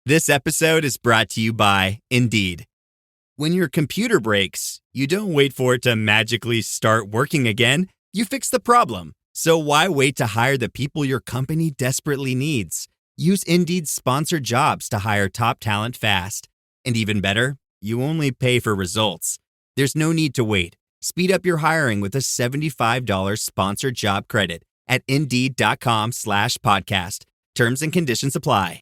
This episode is brought to you by Indeed. When your computer breaks, you don't wait for it to magically start working again. You fix the problem. So why wait to hire the people your company desperately needs? Use Indeed's sponsored jobs to hire top talent fast. And even better, you only pay for results. There's no need to wait. Speed up your hiring with a $75 sponsored job credit at Indeed.com/podcast. Terms and conditions apply.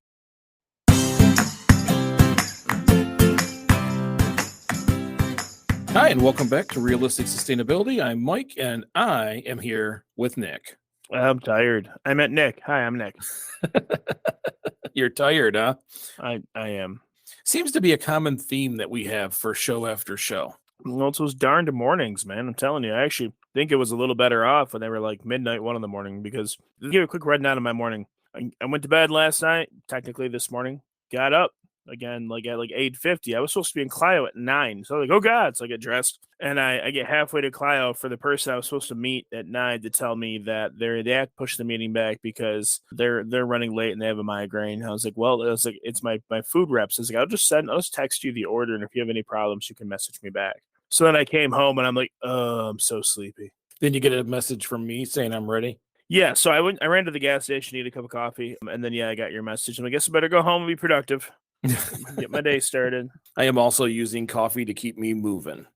Hi, and welcome back to Realistic Sustainability. I'm Mike, and I am here with Nick. I'm tired. I met Nick. Hi, I'm Nick. You're tired, huh? I am. Seems to be a common theme that we have for show after show. Well, it's those darned mornings, man. I'm telling you, I actually think it was a little better off when they were like midnight, 1 a.m. because to give you a quick rundown of my morning. I went to bed last night, technically this morning, got up again like at 8:50. I was supposed to be in Clio at 9. So like, oh God. So I get dressed and I get halfway to Clio for the person I was supposed to meet at 9 to tell me that they have to push the meeting back because they're running late and they have a migraine. I was like, well, it's my food reps. I was like, I'll just text you the order, and if you have any problems, you can message me back. So then I came home and I'm like, oh, I'm so sleepy. Then you get a message from me saying I'm ready. Yeah, so I ran to the gas station, needed a cup of coffee, and then I got your message. And I guess I better go home and be productive. Get my day started. I am also using coffee to keep me moving.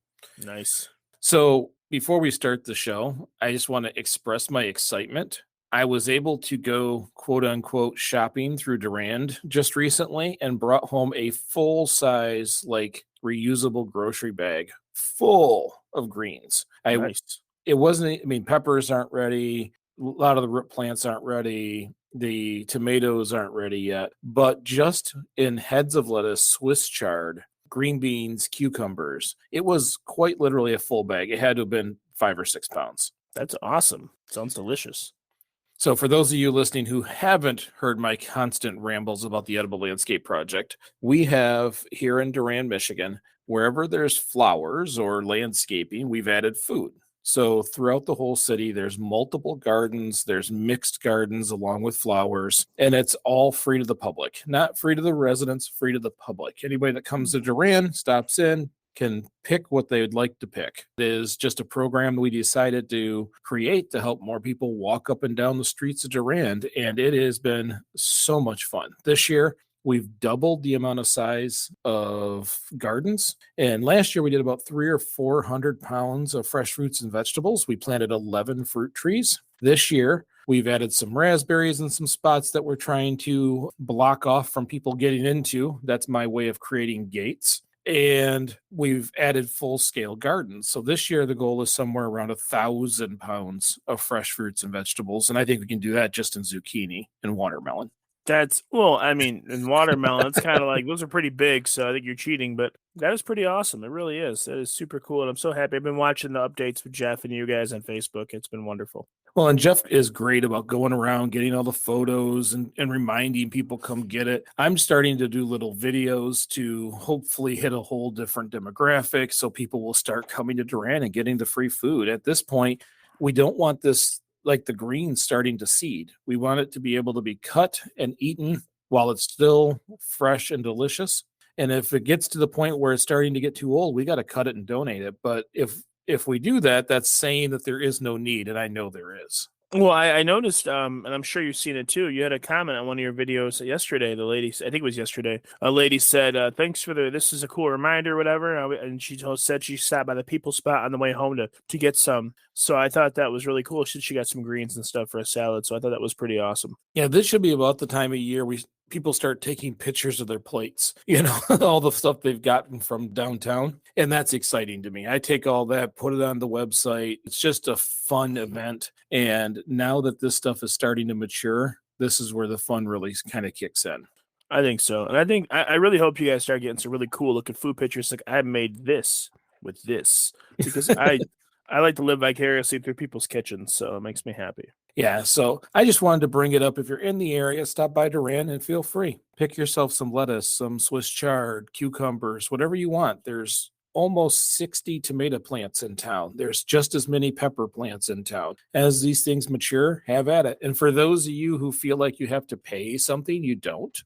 Nice. So before we start the show, I just want to express my excitement. I was able to go, quote unquote, shopping through Durand just recently and brought home a full-size, reusable grocery bag full of greens. Nice. It wasn't, peppers aren't ready. A lot of the root plants aren't ready. The tomatoes aren't ready yet, but just in heads of lettuce, Swiss chard, green beans, cucumbers, it was quite literally a full bag. It had to have been 5 or 6 pounds. That's awesome. Sounds delicious. So for those of you listening who haven't heard my constant rambles about the Edible Landscape Project, we have here in Durand, Michigan, wherever there's flowers or landscaping, we've added food. So throughout the whole city, there's multiple gardens, there's mixed gardens along with flowers, and it's all free to the public. Not free to the residents, free to the public. Anybody that comes to Durand, stops in, can pick what they would like to pick. It is just a program we decided to create to help more people walk up and down the streets of Durand, and it has been so much fun. This year, we've doubled the amount of size of gardens. And last year we did about 300 or 400 pounds of fresh fruits and vegetables. We planted 11 fruit trees. This year we've added some raspberries in some spots that we're trying to block off from people getting into. That's my way of creating gates. And we've added full-scale gardens. So this year the goal is somewhere around 1,000 pounds of fresh fruits and vegetables. And I think we can do that just in zucchini and watermelon. In watermelon, it's kind of like those are pretty big, so I think you're cheating, but that is pretty awesome. It really is. That is super cool, and I'm so happy. I've been watching the updates with Jeff and you guys on Facebook. It's been wonderful. Well, and Jeff is great about going around, getting all the photos and reminding people come get it. I'm starting to do little videos to hopefully hit a whole different demographic so people will start coming to Durand and getting the free food. At this point, we don't want this like the greens starting to seed. We want it to be able to be cut and eaten while it's still fresh and delicious. And if it gets to the point where it's starting to get too old, we got to cut it and donate it. But if we do that, that's saying that there is no need, and I know there is. Well, I noticed, and I'm sure you've seen it too. You had a comment on one of your videos yesterday. The lady, I think it was yesterday, a lady said, thanks for this is a cool reminder, whatever. And she said she sat by the people spot on the way home to get some. So I thought that was really cool. She got some greens and stuff for a salad. So I thought that was pretty awesome. Yeah, this should be about the time of year people start taking pictures of their plates, all the stuff they've gotten from downtown. And that's exciting to me. I take all that, put it on the website. It's just a fun event. And now that this stuff is starting to mature, this is where the fun really kind of kicks in. I think so. And I think I really hope you guys start getting some really cool looking food pictures. Like I made this with this because I like to live vicariously through people's kitchens. So it makes me happy. Yeah, so I just wanted to bring it up. If you're in the area, stop by Durand and feel free. Pick yourself some lettuce, some Swiss chard, cucumbers, whatever you want. There's almost 60 tomato plants in town. There's just as many pepper plants in town. As these things mature, have at it. And for those of you who feel like you have to pay something, you don't.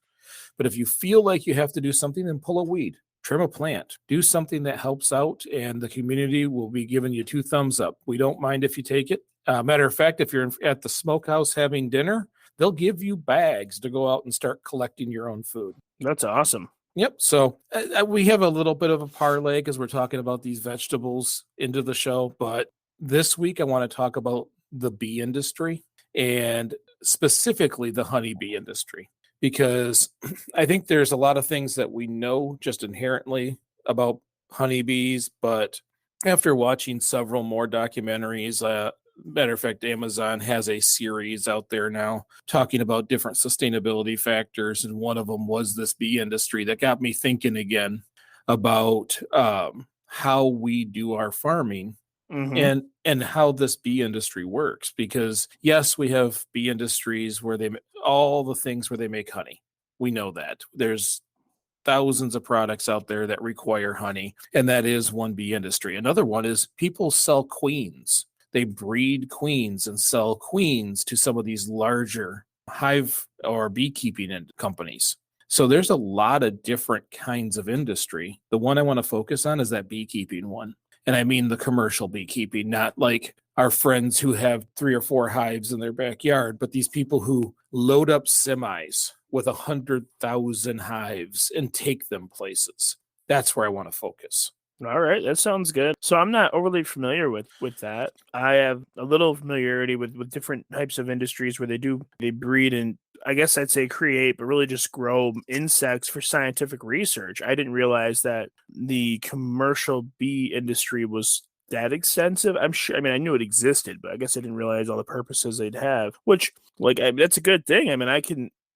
But if you feel like you have to do something, then pull a weed, trim a plant, do something that helps out, and the community will be giving you 2 thumbs up. We don't mind if you take it. Matter of fact, if you're at the smokehouse having dinner, they'll give you bags to go out and start collecting your own food. That's awesome. Yep. So we have a little bit of a parlay because we're talking about these vegetables into the show. But this week, I want to talk about the bee industry and specifically the honeybee industry, because I think there's a lot of things that we know just inherently about honeybees. But after watching several more documentaries, matter of fact, Amazon has a series out there now talking about different sustainability factors. And one of them was this bee industry that got me thinking again about how we do our farming and how this bee industry works. Because yes, we have bee industries where all the things where they make honey. We know that there's thousands of products out there that require honey, and that is one bee industry. Another one is people sell queens. They breed queens and sell queens to some of these larger hive or beekeeping companies. So there's a lot of different kinds of industry. The one I want to focus on is that beekeeping one. And I mean the commercial beekeeping, not like our friends who have 3 or 4 hives in their backyard, but these people who load up semis with 100,000 hives and take them places. That's where I want to focus. All right, that sounds good. So I'm not overly familiar with that. I have a little familiarity with different types of industries where they breed and I guess I'd say create, but really just grow insects for scientific research. I didn't realize that the commercial bee industry was that extensive. I'm sure. I mean, I knew it existed, but I guess I didn't realize all the purposes they'd have. Which, that's a good thing. I mean,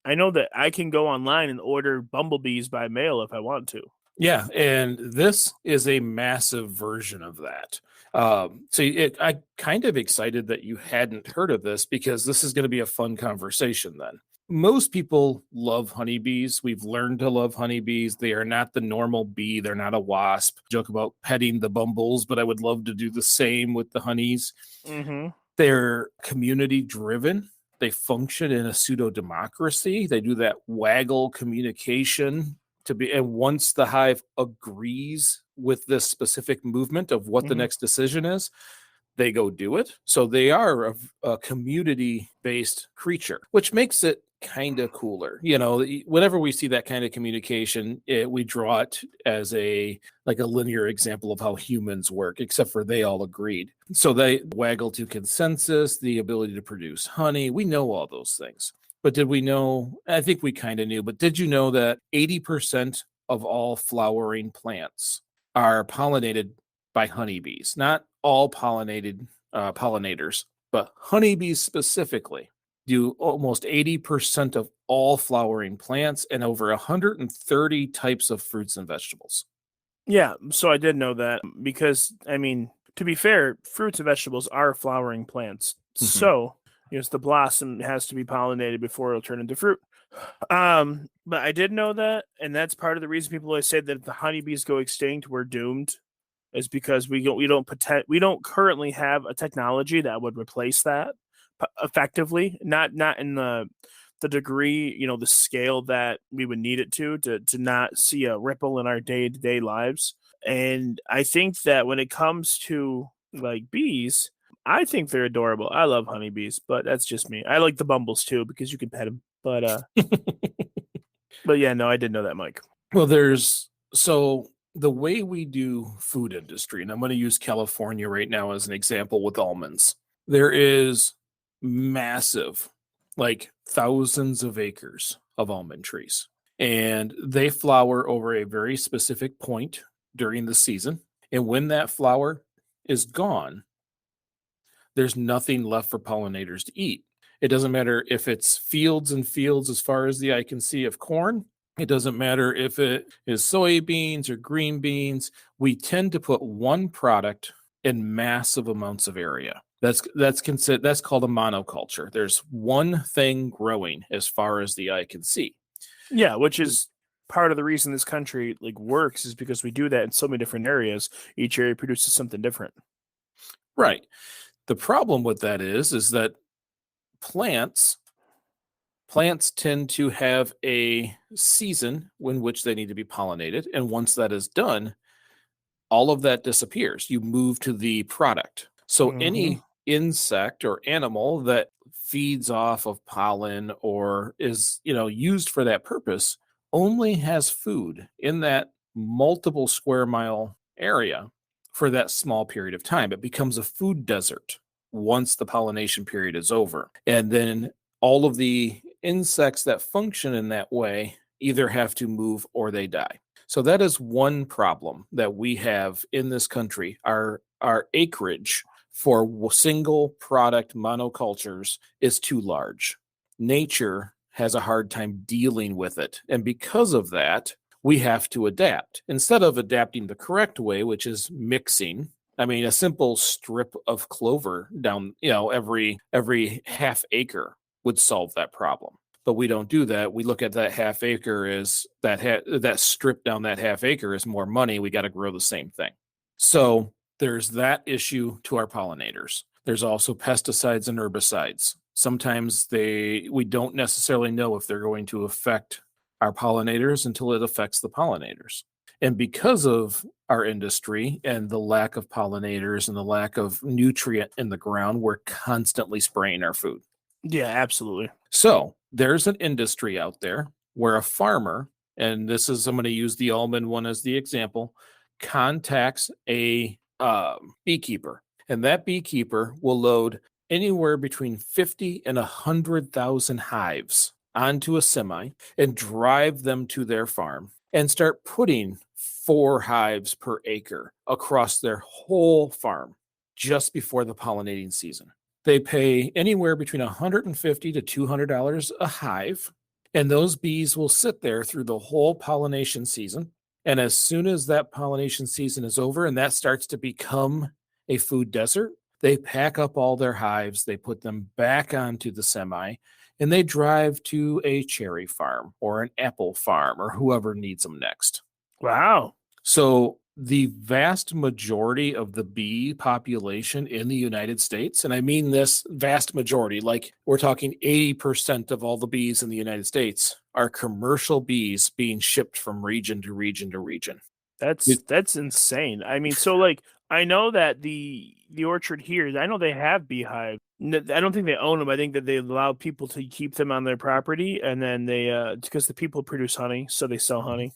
I know that I can go online and order bumblebees by mail if I want to. Yeah, and this is a massive version of that. I'm kind of excited that you hadn't heard of this, because this is going to be a fun conversation then. Most people love honeybees. We've learned to love honeybees. They are not the normal bee. They're not a wasp. Joke about petting the bumbles, but I would love to do the same with the honeys. Mm-hmm. They're community driven. They function in a pseudo democracy. They do that waggle communication and once the hive agrees with this specific movement of what the next decision is, they go do it. So they are a community-based creature, which makes it kind of cooler. Whenever we see that kind of communication, we draw it as a linear example of how humans work, except for they all agreed. So they waggle to consensus, the ability to produce honey. We know all those things. But did we know? I think we kind of knew, but did you know that 80% of all flowering plants are pollinated by honeybees? Not all pollinators, but honeybees specifically do almost 80% of all flowering plants and over 130 types of fruits and vegetables. Yeah, so I did know that because, I mean, to be fair, fruits and vegetables are flowering plants. Mm-hmm. So the blossom has to be pollinated before it'll turn into fruit. But I did know that, and that's part of the reason people always say that if the honeybees go extinct, we're doomed, is because we don't currently have a technology that would replace that effectively. Not in the degree, the scale that we would need it to not see a ripple in our day-to-day lives. And I think that when it comes to bees, I think they're adorable. I love honeybees, but that's just me. I like the bumbles too because you can pet them. But but yeah, no, I didn't know that, Mike. Well, so the way we do food industry, and I'm going to use California right now as an example with almonds. There is massive, thousands of acres of almond trees, and they flower over a very specific point during the season. And when that flower is gone, there's nothing left for pollinators to eat. It doesn't matter if it's fields and fields as far as the eye can see of corn. It doesn't matter if it is soybeans or green beans. We tend to put one product in massive amounts of area. That's called a monoculture. There's one thing growing as far as the eye can see. Yeah, which is part of the reason this country works, is because we do that in so many different areas. Each area produces something different. Right. The problem with that is that plants Plants tend to have a season in which they need to be pollinated. And once that is done, all of that disappears. You move to the product. So any insect or animal that feeds off of pollen or is, used for that purpose only has food in that multiple square mile area for that small period of time. It becomes a food desert once the pollination period is over. And then all of the insects that function in that way either have to move or they die. So that is one problem that we have in this country. Our acreage for single product monocultures is too large. Nature has a hard time dealing with it. And because of that, we have to adapt. Instead of adapting the correct way, which is mixing, I mean, a simple strip of clover down, every half acre would solve that problem. But we don't do that. We look at that half acre as that strip down that half acre is more money. We got to grow the same thing. So there's that issue to our pollinators. There's also pesticides and herbicides. Sometimes we don't necessarily know if they're going to affect our pollinators until it affects the pollinators. And because of our industry and the lack of pollinators and the lack of nutrient in the ground, we're constantly spraying our food. Yeah, absolutely. So there's an industry out there where a farmer, and I'm going to use the almond one as the example, contacts a beekeeper, and that beekeeper will load anywhere between 50 and 100,000 hives onto a semi and drive them to their farm and start putting 4 hives per acre across their whole farm just before the pollinating season. They pay anywhere between $150 to $200 a hive, and those bees will sit there through the whole pollination season. And as soon as that pollination season is over and that starts to become a food desert, they pack up all their hives, they put them back onto the semi, and they drive to a cherry farm or an apple farm or whoever needs them next. Wow. So the vast majority of the bee population in the United States, and I mean this vast majority, like we're talking 80% of all the bees in the United States are commercial bees being shipped from region to region to region. That's insane. I mean, so like I know that the orchard here, I know they have beehives. I don't think they own them. I think that they allow people to keep them on their property, and then they because the people produce honey, so they sell honey.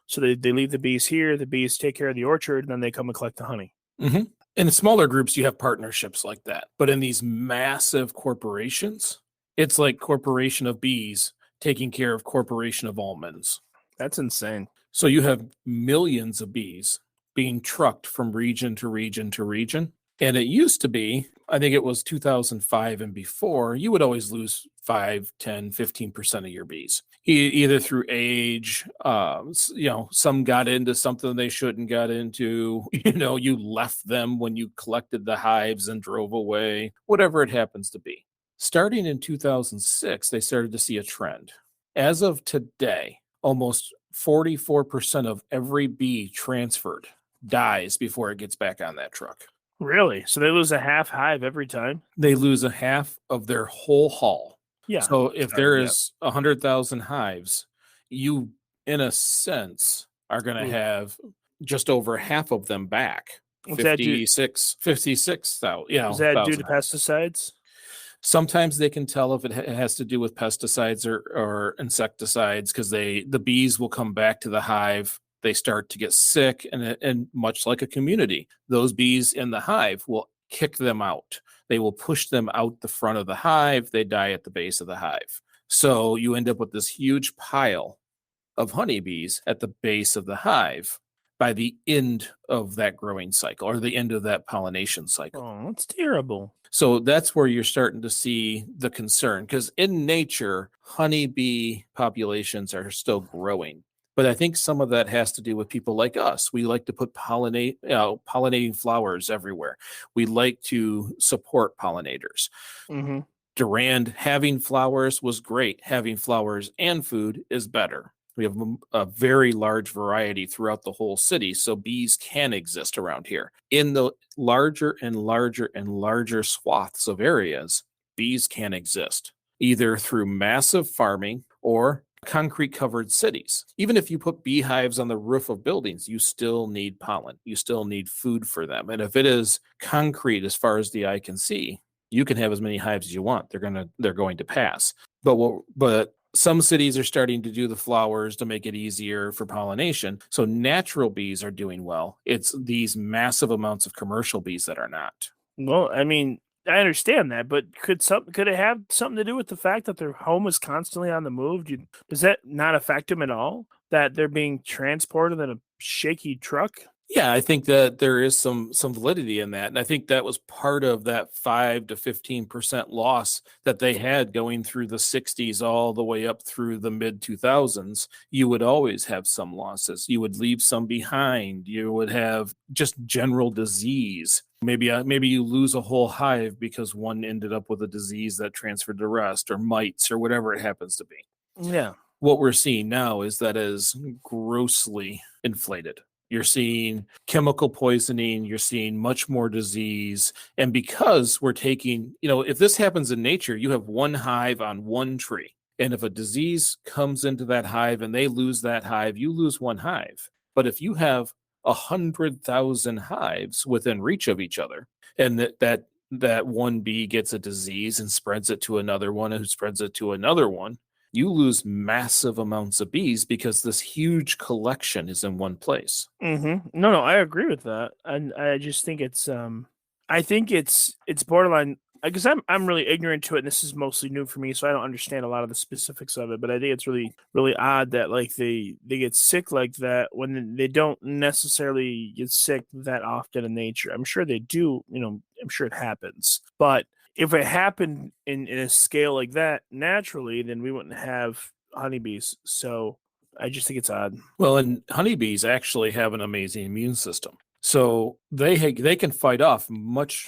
So they leave the bees here, the bees take care of the orchard, and then they come and collect the honey. Mm-hmm. In smaller groups, you have partnerships like that. But in these massive corporations, it's like corporation of bees taking care of corporation of almonds. That's insane. So you have millions of bees being trucked from region to region to region. And it used to be, I think it was 2005 and before, you would always lose 5, 10, 15% of your bees, either through age, some got into something they shouldn't got into, you left them when you collected the hives and drove away, whatever it happens to be. Starting in 2006, they started to see a trend. As of today, almost 44% of every bee transferred dies before it gets back on that truck. Really? So they lose a half hive every time? They lose a half of their whole haul. Yeah. So if there is 100,000 hives, you, in a sense, are going to have just over half of them back. 56,000. Is that due to pesticides? Sometimes they can tell if it has to do with pesticides or insecticides because the bees will come back to the hive. They start to get sick, and much like a community, those bees in the hive will kick them out. They will push them out the front of the hive. They die at the base of the hive. So you end up with this huge pile of honeybees at the base of the hive by the end of that growing cycle or the end of that pollination cycle. Oh, that's terrible. So that's where you're starting to see the concern, because in nature, honeybee populations are still growing. But I think some of that has to do with people like us. We like to put pollinating flowers everywhere. We like to support pollinators. Mm-hmm. Durand having flowers was great. Having flowers and food is better. We have a very large variety throughout the whole city, so bees can exist around here. In the larger and larger and larger swaths of areas, bees can exist. either through massive farming or concrete covered cities. Even if you put beehives on the roof of buildings, you still need pollen. You still need food for them. And if it is concrete as far as the eye can see, you can have as many hives as you want. They're going to pass. But some cities are starting to do the flowers to make it easier for pollination. So natural bees are doing well. It's these massive amounts of commercial bees that are not. Well, I mean, I understand that, but could it have something to do with the fact that their home is constantly on the move? Does that not affect them at all? That they're being transported in a shaky truck? Yeah, I think that there is some validity in that. And I think that was part of that 5 to 15% loss that they had going through the 60s all the way up through the mid 2000s. You would always have some losses. You would leave some behind. You would have just general disease. Maybe you lose a whole hive because one ended up with a disease that transferred to the rest, or mites, or whatever it happens to be. Yeah. What we're seeing now is that is grossly inflated. You're seeing chemical poisoning, you're seeing much more disease. And because we're taking, if this happens in nature, you have one hive on one tree. And if a disease comes into that hive and they lose that hive, you lose one hive. But if you have 100,000 hives within reach of each other, and that one bee gets a disease and spreads it to another one, who spreads it to another one, you lose massive amounts of bees because this huge collection is in one place. No, I agree with that, and I just think it's borderline. Because I'm really ignorant to it, and this is mostly new for me, so I don't understand a lot of the specifics of it. But I think it's really really odd that like they get sick like that when they don't necessarily get sick that often in nature. I'm sure they do. I'm sure it happens, but if it happened in a scale like that naturally, then we wouldn't have honeybees. So I just think it's odd. Well, and honeybees actually have an amazing immune system. So they can fight off much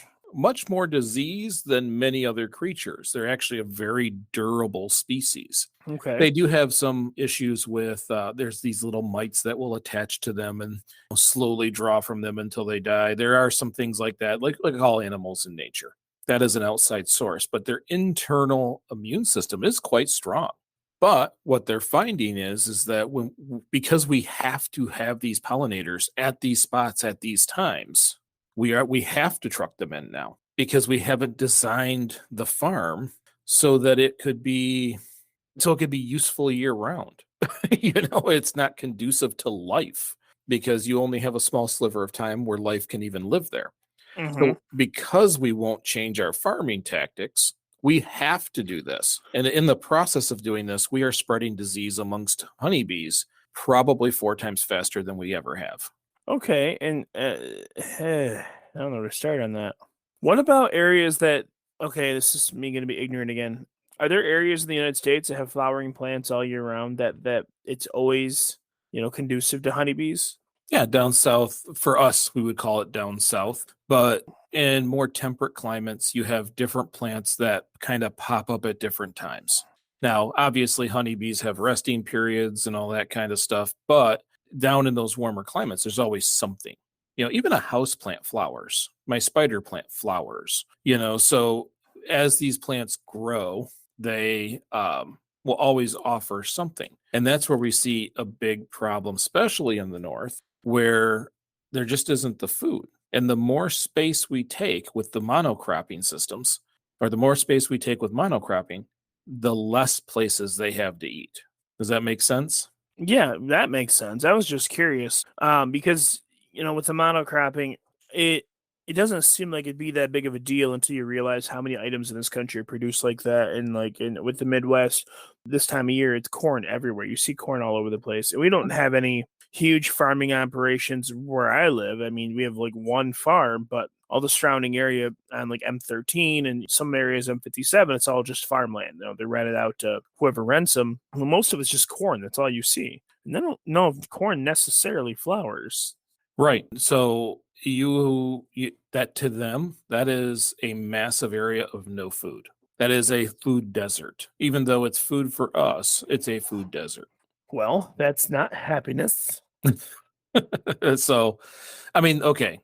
more disease than many other creatures. They're actually a very durable species. Okay. They do have some issues with there's these little mites that will attach to them and slowly draw from them until they die. There are some things like that, like all animals in nature. That is an outside source, but their internal immune system is quite strong. But what they're finding is that because we have to have these pollinators at these spots at these times, we have to truck them in now because we haven't designed the farm so that it could be useful year round. It's not conducive to life because you only have a small sliver of time where life can even live there. So because we won't change our farming tactics, we have to do this. And in the process of doing this, we are spreading disease amongst honeybees probably 4 times faster than we ever have. Okay, and I don't know where to start on that. What about areas that, okay, this is me going to be ignorant again. Are there areas in the United States that have flowering plants all year round that it's always, conducive to honeybees? Yeah, down south, for us, we would call it down south. But in more temperate climates, you have different plants that kind of pop up at different times. Now, obviously, honeybees have resting periods and all that kind of stuff. But down in those warmer climates, there's always something. Even a house plant flowers. My spider plant flowers. So as these plants grow, they will always offer something. And that's where we see a big problem, especially in the north, where there just isn't the food. And the more space we take with the monocropping systems, or the more space we take with monocropping, the less places they have to eat. Does that make sense? Yeah, that makes sense. I was just curious because, with the monocropping, it doesn't seem like it'd be that big of a deal until you realize how many items in this country are produced like that. And with the Midwest, this time of year, it's corn everywhere. You see corn all over the place. And we don't have any huge farming operations where I live. I mean, we have like one farm, but all the surrounding area on like M13 and some areas M57, it's all just farmland. They're rented out to whoever rents them. Well, most of it's just corn. That's all you see. And I don't know if corn necessarily flowers. Right. So you that to them, that is a massive area of no food. That is a food desert. Even though it's food for us, it's a food desert. Well, that's not happiness. So, I mean, okay.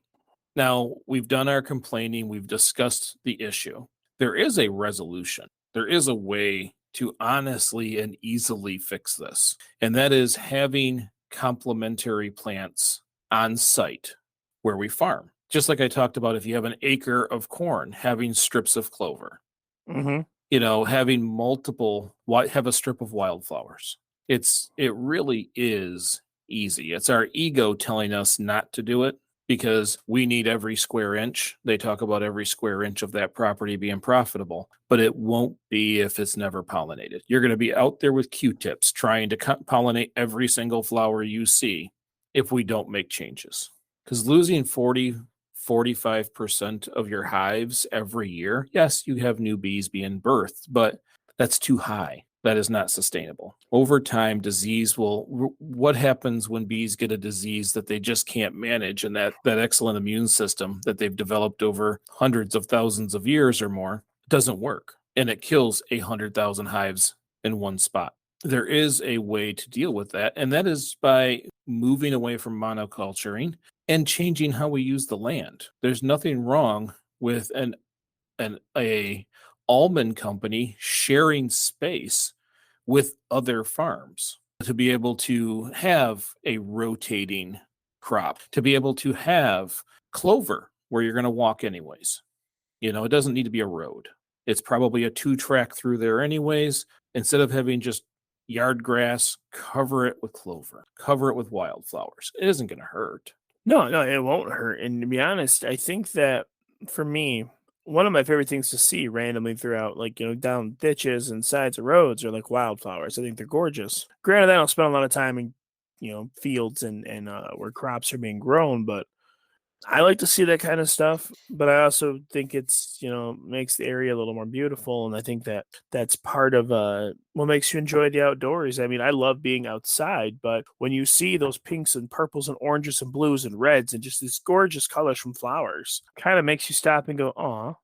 Now we've done our complaining. We've discussed the issue. There is a resolution. There is a way to honestly and easily fix this, and that is having complementary plants on site where we farm. Just like I talked about, if you have an acre of corn, having strips of clover, Mm-hmm. having multiple, have a strip of wildflowers. It really is easy. It's our ego telling us not to do it because we need every square inch. They talk about every square inch of that property being profitable, but it won't be if it's never pollinated. You're going to be out there with Q-tips trying to pollinate every single flower you see if we don't make changes. Because losing 45% of your hives every year, yes, you have new bees being birthed, but that's too high. That is not sustainable. Over time, disease what happens when bees get a disease that they just can't manage, and that excellent immune system that they've developed over hundreds of thousands of years or more doesn't work, and it kills 100,000 hives in one spot. There is a way to deal with that, and that is by moving away from monoculturing and changing how we use the land. There's nothing wrong with a almond company sharing space with other farms to be able to have a rotating crop, to be able to have clover where you're going to walk anyways. It doesn't need to be a road. It's probably a 2-track through there anyways. Instead of having just yard grass, cover it with clover, cover it with wildflowers. It isn't going to hurt. No, it won't hurt. And to be honest, I think that for me, one of my favorite things to see randomly throughout, down ditches and sides of roads are like wildflowers. I think they're gorgeous. Granted, I don't spend a lot of time in, fields and where crops are being grown, but I like to see that kind of stuff. But I also think it's, makes the area a little more beautiful. And I think that that's part of what makes you enjoy the outdoors. I mean, I love being outside, but when you see those pinks and purples and oranges and blues and reds and just these gorgeous colors from flowers, kind of makes you stop and go, aw.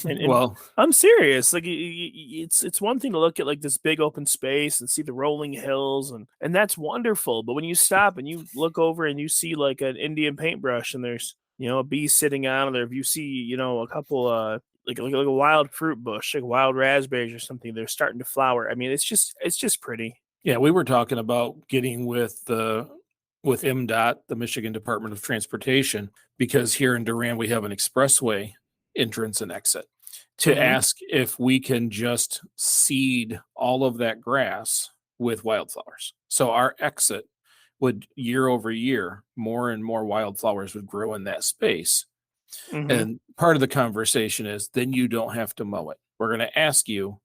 And Well, I'm serious. Like it's one thing to look at like this big open space and see the rolling hills and that's wonderful. But when you stop and you look over and you see like an Indian paintbrush and there's a bee sitting on there, if you see a couple like a wild fruit bush, like wild raspberries or something, they're starting to flower. I mean, it's just pretty. yeah, we were talking about getting with MDOT, the Michigan Department of Transportation, because here in Durand we have an expressway entrance and exit, to Mhm. ask if we can just seed all of that grass with wildflowers. So our exit would, year over year, more and more wildflowers would grow in that space. Mhm. And part of the conversation is then you don't have to mow it. We're going to ask you,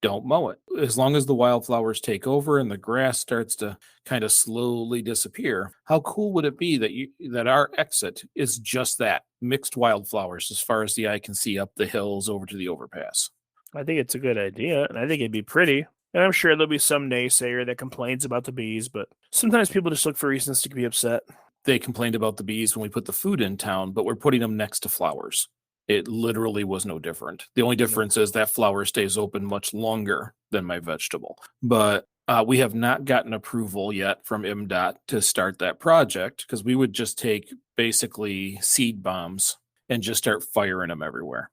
don't mow it. As long as the wildflowers take over and the grass starts to kind of slowly disappear, how cool would it be that our exit is just that, mixed wildflowers as far as the eye can see up the hills over to the overpass? I think it's a good idea, and I think it'd be pretty. And I'm sure there'll be some naysayer that complains about the bees, but sometimes people just look for reasons to be upset. They complained about the bees when we put the food in town, but we're putting them next to flowers. It literally was no different. The only difference is that flower stays open much longer than my vegetable. But we have not gotten approval yet from MDOT to start that project, because we would just take basically seed bombs and just start firing them everywhere.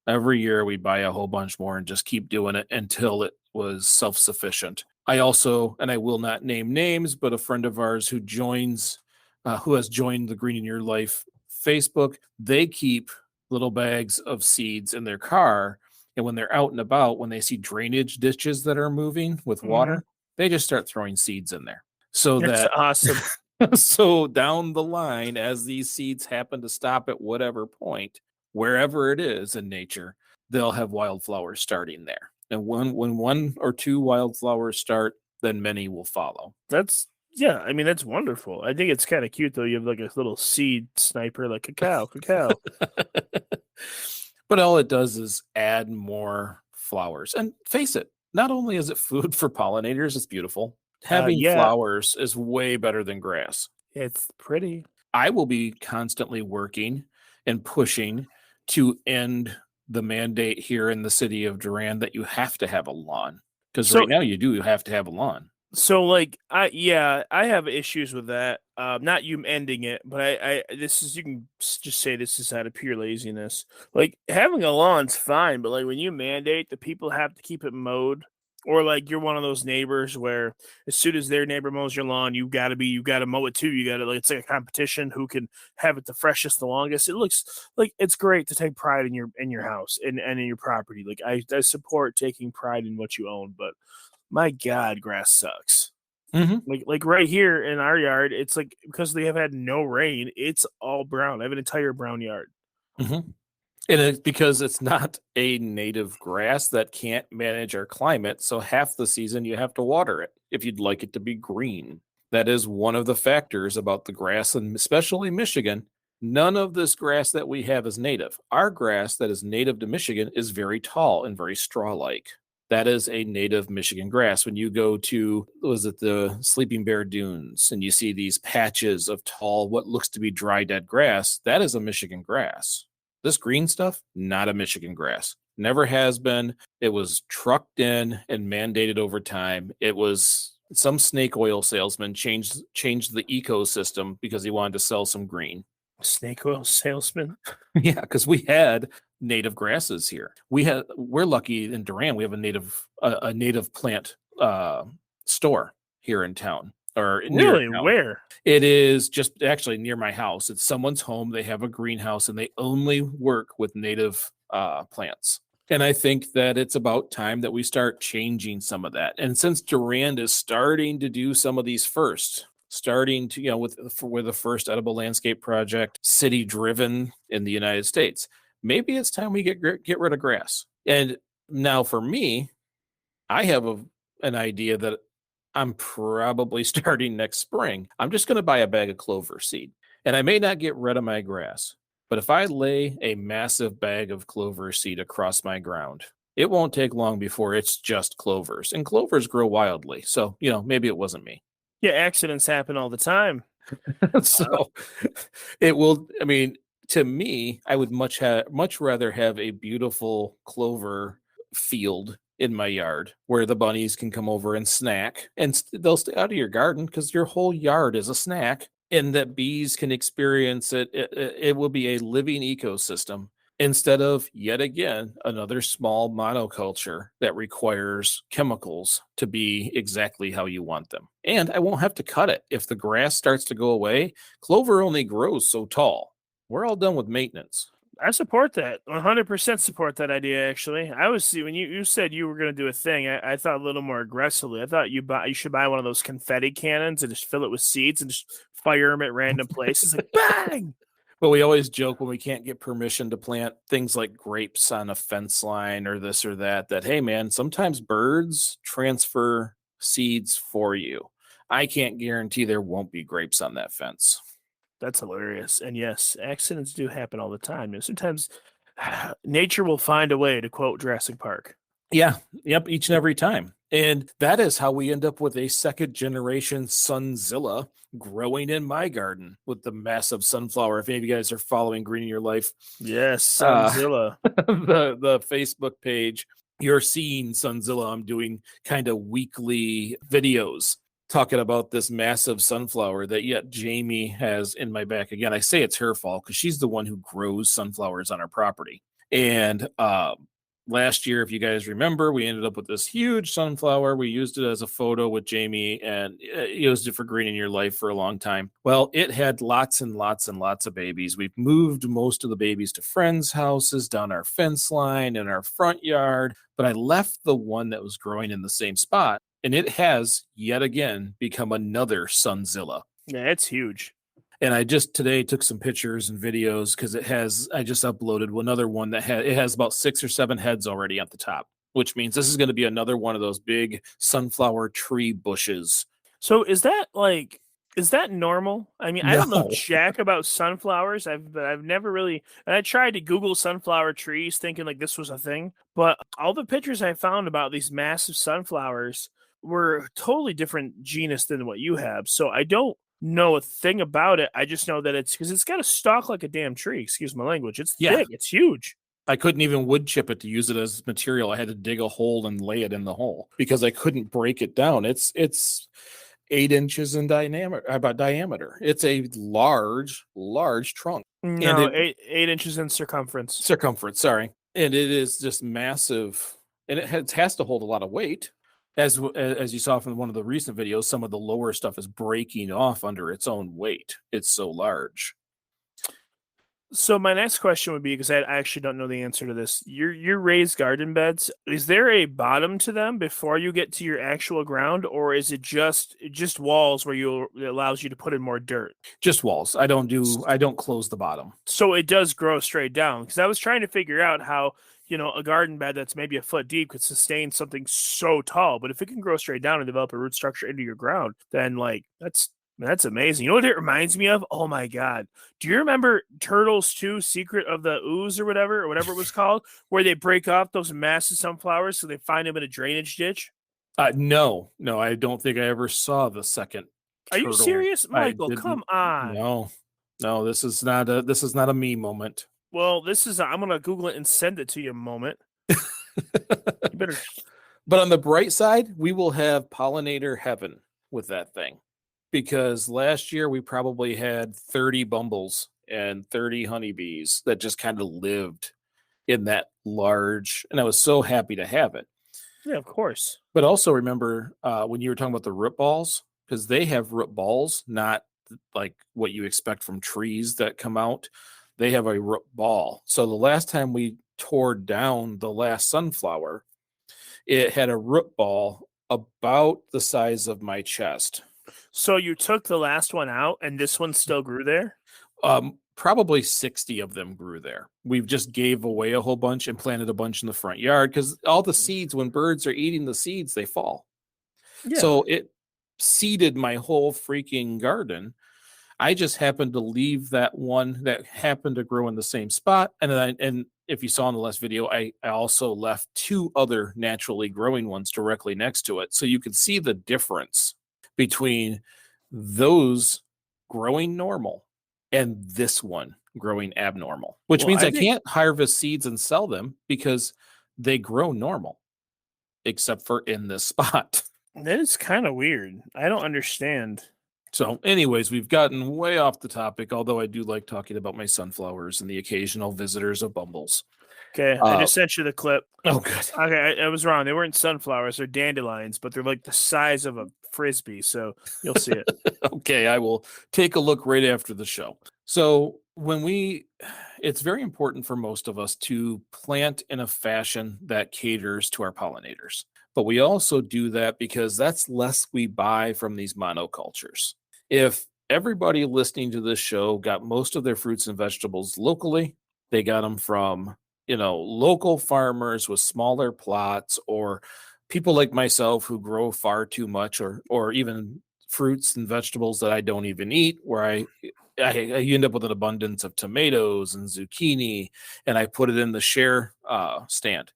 Every year we buy a whole bunch more and just keep doing it until it was self-sufficient. I also, and I will not name names, but a friend of ours who has joined the Green in Your Life Facebook, they keep little bags of seeds in their car. And when they're out and about, when they see drainage ditches that are moving with water, they just start throwing seeds in there. So That's that awesome. so down the line, as these seeds happen to stop at whatever point, wherever it is in nature, they'll have wildflowers starting there. And when one or two wildflowers start, then many will follow. Yeah, I mean, that's wonderful. I think it's kind of cute, though. You have like a little seed sniper, like cacao. But all it does is add more flowers. And face it, not only is it food for pollinators, it's beautiful. Having flowers is way better than grass. It's pretty. I will be constantly working and pushing to end the mandate here in the city of Durand that you have to have a lawn. Because right now you have to have a lawn. So like I have issues with that. Not you ending it, but I this is you can just say this is out of pure laziness. Like having a lawn's fine, but like when you mandate that people have to keep it mowed, or like you're one of those neighbors where as soon as their neighbor mows your lawn, you gotta mow it too. You gotta like it's like a competition who can have it the freshest, the longest. It looks like it's great to take pride in your house and in your property. Like I support taking pride in what you own, but my God, grass sucks. Mm-hmm. Like right here in our yard, it's like because they have had no rain, it's all brown. I have an entire brown yard. Mm-hmm. And it's because it's not a native grass that can't manage our climate. So half the season you have to water it if you'd like it to be green. That is one of the factors about the grass, and especially Michigan. None of this grass that we have is native. Our grass that is native to Michigan is very tall and very straw-like. That is a native Michigan grass. When you go to, was it the Sleeping Bear Dunes, and you see these patches of tall, what looks to be dry, dead grass, that is a Michigan grass. This green stuff, not a Michigan grass. Never has been. It was trucked in and mandated over time. It was some snake oil salesman changed the ecosystem because he wanted to sell some green. Snake oil salesman. Yeah, because we had native grasses here. We're lucky in Durand. We have a native plant store here in town. Or near Really? town. Where? It is just actually near my house. It's someone's home. They have a greenhouse and they only work with native plants. And I think that it's about time that we start changing some of that. And since Durand is starting to do some of these first, starting to, with the first edible landscape project, city driven in the United States, maybe it's time we get rid of grass. And now for me, I have an idea that I'm probably starting next spring. I'm just going to buy a bag of clover seed, and I may not get rid of my grass, but if I lay a massive bag of clover seed across my ground, it won't take long before it's just clovers, and clovers grow wildly. So, maybe it wasn't me. Yeah, accidents happen all the time. So it will, I mean, to me, I would much rather have a beautiful clover field in my yard where the bunnies can come over and snack, and they'll stay out of your garden because your whole yard is a snack, and that bees can experience it. It will be a living ecosystem instead of yet again another small monoculture that requires chemicals to be exactly how you want them. And I won't have to cut it. If the grass starts to go away, clover only grows so tall. We're all done with maintenance. I support that. 100% support that idea. Actually, I was when you said you were going to do a thing. I thought a little more aggressively. I thought you should buy one of those confetti cannons and just fill it with seeds and just fire them at random places, like bang. But we always joke when we can't get permission to plant things like grapes on a fence line or this or that, hey, man, sometimes birds transfer seeds for you. I can't guarantee there won't be grapes on that fence. That's hilarious. And yes, accidents do happen all the time. Sometimes nature will find a way, to quote Jurassic Park. Yeah. Yep. Each and every time. And that is how we end up with a second generation Sunzilla growing in my garden with the massive sunflower. If any of you guys are following Green in Your Life, yes, Sunzilla, the Facebook page, you're seeing Sunzilla. I'm doing kind of weekly videos talking about this massive sunflower that yet Jamie has in my back. Again, I say it's her fault because she's the one who grows sunflowers on our property. And last year, if you guys remember, we ended up with this huge sunflower. We used it as a photo with Jamie and used it for Green in Your Life for a long time. Well, it had lots and lots and lots of babies. We've moved most of the babies to friends' houses, down our fence line, in our front yard. But I left the one that was growing in the same spot. And it has yet again become another Sunzilla. Yeah, it's huge. And I just today took some pictures and videos because I just uploaded another one that has about 6 or 7 heads already at the top, which means this is going to be another one of those big sunflower tree bushes. So is that normal? I mean, I don't know jack about sunflowers. I've never really, and I tried to Google sunflower trees thinking like this was a thing, but all the pictures I found about these massive sunflowers were totally different genus than what you have. So I don't know a thing about it. I just know that it's because it's got a stalk like a damn tree. Excuse my language. It's thick. It's huge. I couldn't even wood chip it to use it as material. I had to dig a hole and lay it in the hole because I couldn't break it down. It's 8 inches in diameter. It's a large trunk. And No, 8 inches in circumference. Sorry. And it is just massive. And it has to hold a lot of weight. As you saw from one of the recent videos, some of the lower stuff is breaking off under its own weight. It's so large. So my next question would be, because I actually don't know the answer to this. Your raised garden beds, is there a bottom to them before you get to your actual ground, or is it just walls where it allows you to put in more dirt? Just walls. I don't close the bottom. So it does grow straight down, because I was trying to figure out how, a garden bed that's maybe a foot deep could sustain something so tall. But if it can grow straight down and develop a root structure into your ground, then that's amazing. You know what it reminds me of? Oh my God. Do you remember Turtles 2, Secret of the Ooze or whatever it was called, where they break off those massive sunflowers so they find them in a drainage ditch? No, I don't think I ever saw the second. Are you serious, Michael? Come on. No, this is not a me moment. Well, I'm going to Google it and send it to you a moment. You better. But on the bright side, we will have pollinator heaven with that thing. Because last year we probably had 30 bumbles and 30 honeybees that just kind of lived in that large, and I was so happy to have it. Yeah, of course. But also remember when you were talking about the root balls, because they have root balls, not like what you expect from trees that come out. They have a root ball. So the last time we tore down the last sunflower, it had a root ball about the size of my chest. So you took the last one out and this one still grew there? Probably 60 of them grew there. We've just gave away a whole bunch and planted a bunch in the front yard because all the seeds, when birds are eating the seeds, they fall. Yeah. So it seeded my whole freaking garden. I just happened to leave that one that happened to grow in the same spot. And if you saw in the last video, I also left 2 other naturally growing ones directly next to it. So you could see the difference between those growing normal and this one growing abnormal, which means I can't harvest seeds and sell them because they grow normal, except for in this spot. That is kind of weird. I don't understand. So anyways, we've gotten way off the topic, although I do like talking about my sunflowers and the occasional visitors of bumbles. Okay, I just sent you the clip. Oh, good. Okay, I was wrong. They weren't sunflowers. They're dandelions, but they're like the size of a Frisbee, so you'll see it. Okay, I will take a look right after the show. So it's very important for most of us to plant in a fashion that caters to our pollinators. But we also do that because that's less we buy from these monocultures. If everybody listening to this show got most of their fruits and vegetables locally, they got them from, local farmers with smaller plots, or people like myself who grow far too much, or even fruits and vegetables that I don't even eat, where I end up with an abundance of tomatoes and zucchini, and I put it in the share stand.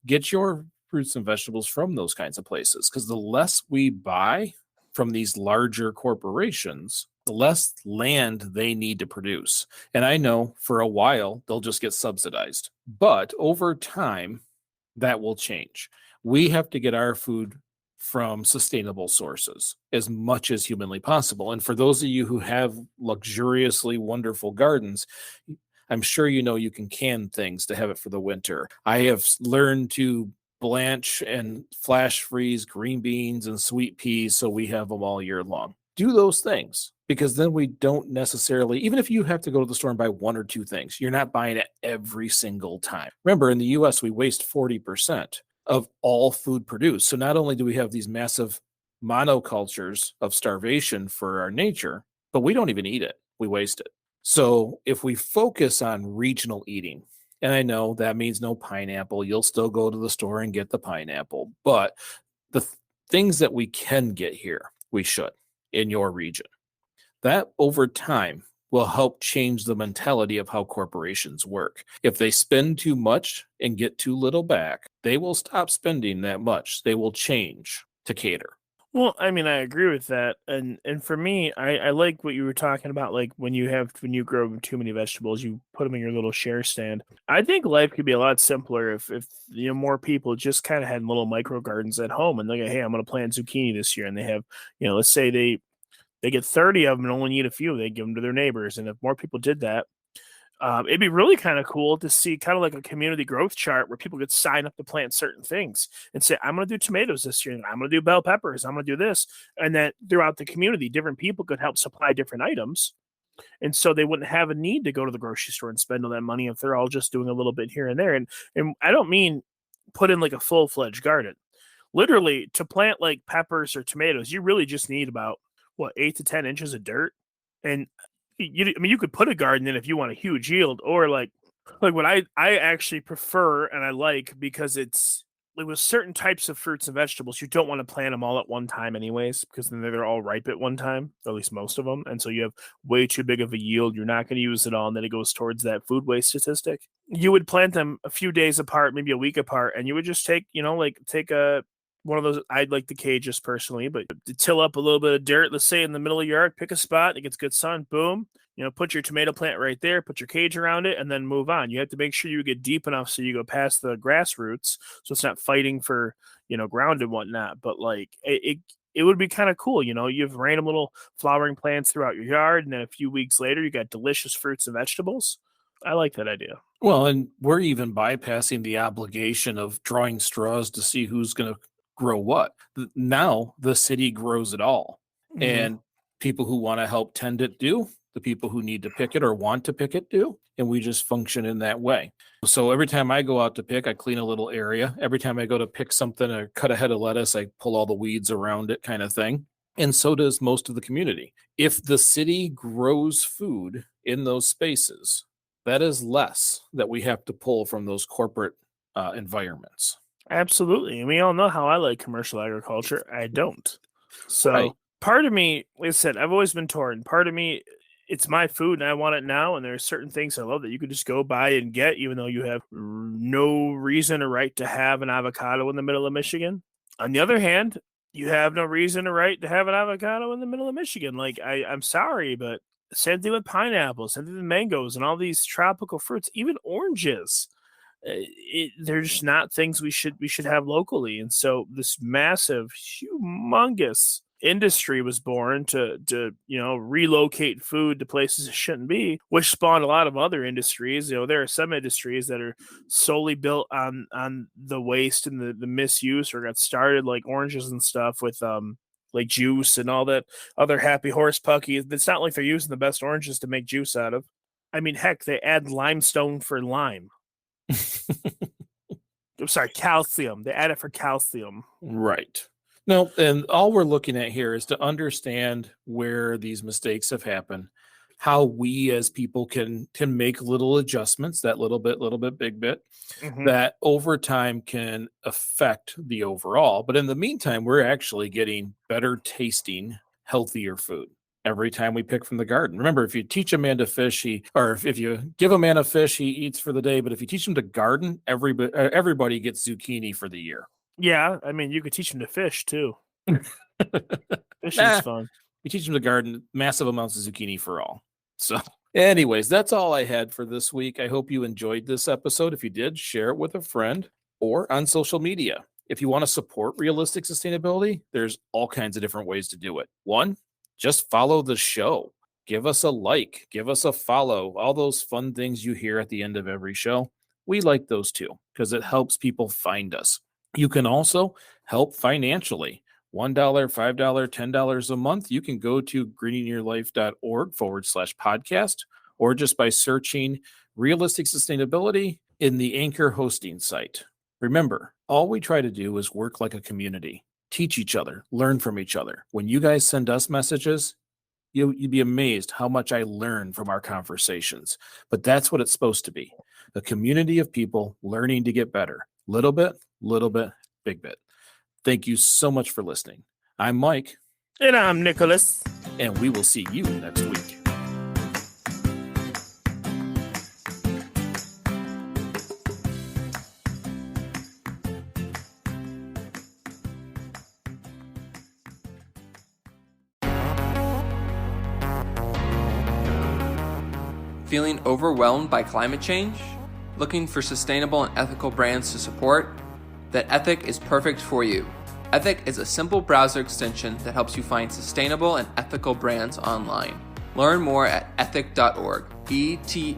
Get your fruits and vegetables from those kinds of places, because the less we buy from these larger corporations, the less land they need to produce. And I know for a while they'll just get subsidized, but over time that will change. We have to get our food from sustainable sources as much as humanly possible. And for those of you who have luxuriously wonderful gardens, I'm sure you can can things to have it for the winter. I have learned to blanch and flash freeze green beans and sweet peas so we have them all year long. Do those things, because then we don't necessarily, even if you have to go to the store and buy 1 or 2 things, you're not buying it every single time. Remember, in the US, we waste 40% of all food produced. So not only do we have these massive monocultures of starvation for our nature, but we don't even eat it. We waste it. So if we focus on regional eating, and I know that means no pineapple, you'll still go to the store and get the pineapple, but the things that we can get here, we should in your region. That over time will help change the mentality of how corporations work. If they spend too much and get too little back, they will stop spending that much. They will change to cater. Well, I mean, I agree with that, and for me, I like what you were talking about. Like when you grow too many vegetables, you put them in your little share stand. I think life could be a lot simpler if more people just kind of had little micro gardens at home, and they're like, hey, I'm going to plant zucchini this year, and they have, let's say they get 30 of them and only need a few, they give them to their neighbors, and if more people did that, it'd be really kind of cool to see kind of like a community growth chart where people could sign up to plant certain things and say, I'm going to do tomatoes this year, and I'm going to do bell peppers, I'm going to do this. And that throughout the community, different people could help supply different items. And so they wouldn't have a need to go to the grocery store and spend all that money if they're all just doing a little bit here and there. And I don't mean put in like a full-fledged garden. Literally, to plant like peppers or tomatoes, you really just need about 8 to 10 inches of dirt. And you could put a garden in if you want a huge yield, or like what I actually prefer and I like, because it's like with certain types of fruits and vegetables, you don't want to plant them all at one time anyways, because then they're all ripe at one time, or at least most of them, and so you have way too big of a yield. You're not going to use it all, and then it goes towards that food waste statistic. You would plant them a few days apart, maybe a week apart, and you would just take a one of those. I'd like the cages personally, but to till up a little bit of dirt, let's say in the middle of your yard, pick a spot that gets good sun, boom, put your tomato plant right there, put your cage around it, and then move on. You have to make sure you get deep enough so you go past the grass roots, so it's not fighting for, ground and whatnot. But like it would be kind of cool. You have random little flowering plants throughout your yard, and then a few weeks later, you got delicious fruits and vegetables. I like that idea. Well, and we're even bypassing the obligation of drawing straws to see who's going to grow what. Now the city grows it all. Mhm. And people who want to help tend it do. The people who need to pick it or want to pick it do. And we just function in that way. So every time I go out to pick, I clean a little area. Every time I go to pick something or cut a head of lettuce, I pull all the weeds around it, kind of thing. And so does most of the community. If the city grows food in those spaces, that is less that we have to pull from those corporate environments. Absolutely. And we all know how I like commercial agriculture. I don't. So Right. part of me, like I said, I've always been torn. Part of me, it's my food and I want it now. And there are certain things I love that you could just go buy and get, even though you have no reason or right to have an avocado in the middle of Michigan. On the other hand, you have no reason or right to have an avocado in the middle of Michigan. Like, I'm sorry, but same thing with pineapples, same thing with mangoes and all these tropical fruits, even oranges. They're just not things we should have locally. And so this massive, humongous industry was born to relocate food to places it shouldn't be, which spawned a lot of other industries. There are some industries that are solely built on the waste and the misuse, or got started, like oranges and stuff, with like juice and all that other happy horse pucky. It's not like they're using the best oranges to make juice out of. I mean, heck, they add limestone for lime. I'm sorry, calcium. They add it for calcium. Right. No, and all we're looking at here is to understand where these mistakes have happened, how we as people can make little adjustments, that little bit, big bit, that over time can affect the overall. But in the meantime, we're actually getting better tasting, healthier food every time we pick from the garden. Remember, if you teach a man to fish, if you give a man a fish, he eats for the day. But if you teach him to garden, everybody gets zucchini for the year. Yeah, I mean, you could teach him to fish too. Fishing's fun. You teach him to garden, massive amounts of zucchini for all. So anyways, that's all I had for this week. I hope you enjoyed this episode. If you did, share it with a friend or on social media. If you want to support realistic sustainability, there's all kinds of different ways to do it. One, just follow the show. Give us a like, give us a follow, all those fun things you hear at the end of every show. We like those too, because it helps people find us. You can also help financially. $1, $5, $10 a month. You can go to greeningyourlife.org/podcast, or just by searching realistic sustainability in the Anchor hosting site. Remember, all we try to do is work like a community, teach each other, learn from each other. When you guys send us messages, you'd be amazed how much I learn from our conversations. But that's what it's supposed to be. A community of people learning to get better. Little bit, big bit. Thank you so much for listening. I'm Mike. And I'm Nicholas. And we will see you next week. Feeling overwhelmed by climate change? Looking for sustainable and ethical brands to support? Then Ethic is perfect for you. Ethic is a simple browser extension that helps you find sustainable and ethical brands online. Learn more at ethyk.org, ethyk.org.